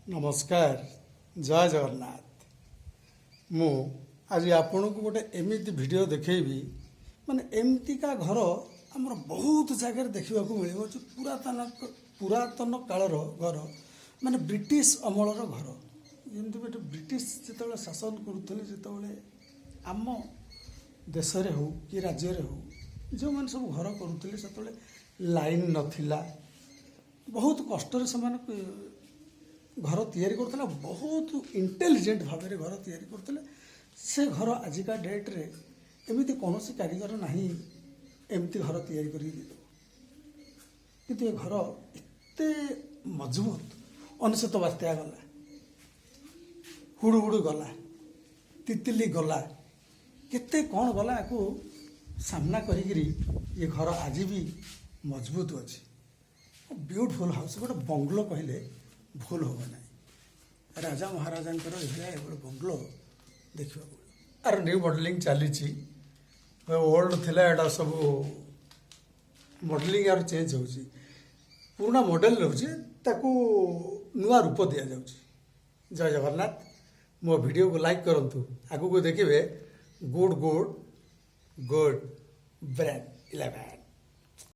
नमस्कार जय जगन्नाथ। मु आज आपण को गोटे एमती वीडियो देखी माने एमतीका घर आमर बहुत जगह देखा मिले पुरातन कालर घर माने ब्रिटिश अमलर घर जमी गोटे ब्रिटिश जो शासन करुले जो आम देश हो कि राज्य हो जो मैंने सब घर करुले से लाइन नथिला बहुत कष्ट से घर तैयारी करते बहुत इंटेलिजेंट भाव में घर तैयारी करते से घर आजिका डेट रे एमती कौन कारीगर ना एमती घर तैयारी कर किंतु ये घर एते मजबूत अनेशत बात्या गला हुड़ुहुड़ गला तितली गला केते कौन गला या सामना करी ये घर आज भी मजबूत अच्छी ब्यूटीफुल हाउस गोटे बंगलो कहले भूल हम ना राजा महाराजा गोटे बंगलो देखा आर न्यू मॉडलिंग चली ओल्ड थिला एटा सब मॉडलिंग यार चेंज हो पुराना मॉडल रोचे नुआ रूप दि जाऊँ। जय जगन्नाथ। मो वीडियो को लाइक करंतु आगु को देखिए गुड गुड गुड ब्रेन 11।